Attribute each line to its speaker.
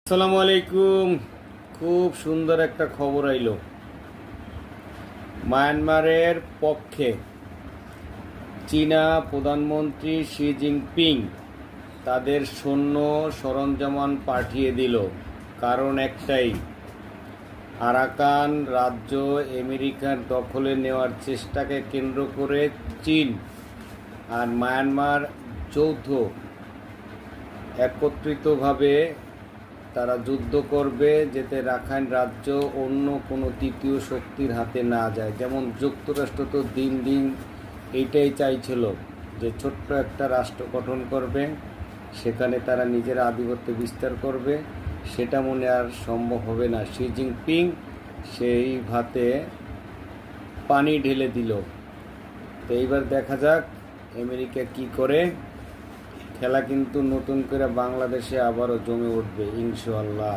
Speaker 1: আসসালামু আলাইকুম। খুব সুন্দর একটা খবর আইলো মায়ানমারের পক্ষে। চীনা প্রধানমন্ত্রী শি জিনপিং তাদের সৈন্য সরঞ্জামান পাঠিয়ে দিল। কারণ একটাই, আরাকান রাজ্য আমেরিকার দখলে নেওয়ার চেষ্টাকে কেন্দ্র করে চীন আর মায়ানমার যৌথ একত্রিতভাবে তারা যুদ্ধ করবে, যাতে রাখাইন রাজ্য অন্য কোনো তৃতীয় শক্তির হাতে না যায়। যেমন যুক্তরাষ্ট্র তো দিন দিন এইটাই চাইছিল যে ছোট্ট একটা রাষ্ট্র গঠন করবে, সেখানে তারা নিজের আধিপত্য বিস্তার করবে। সেটা মনে আর সম্ভব হবে না। শি জিনপিং সেই ভাতে পানি ঢেলে দিল। তো এইবার দেখা যাক আমেরিকা কি করে। খেলা কিন্তু নতুন করে বাংলাদেশে আবারও জমে উঠবে ইনশাআল্লাহ।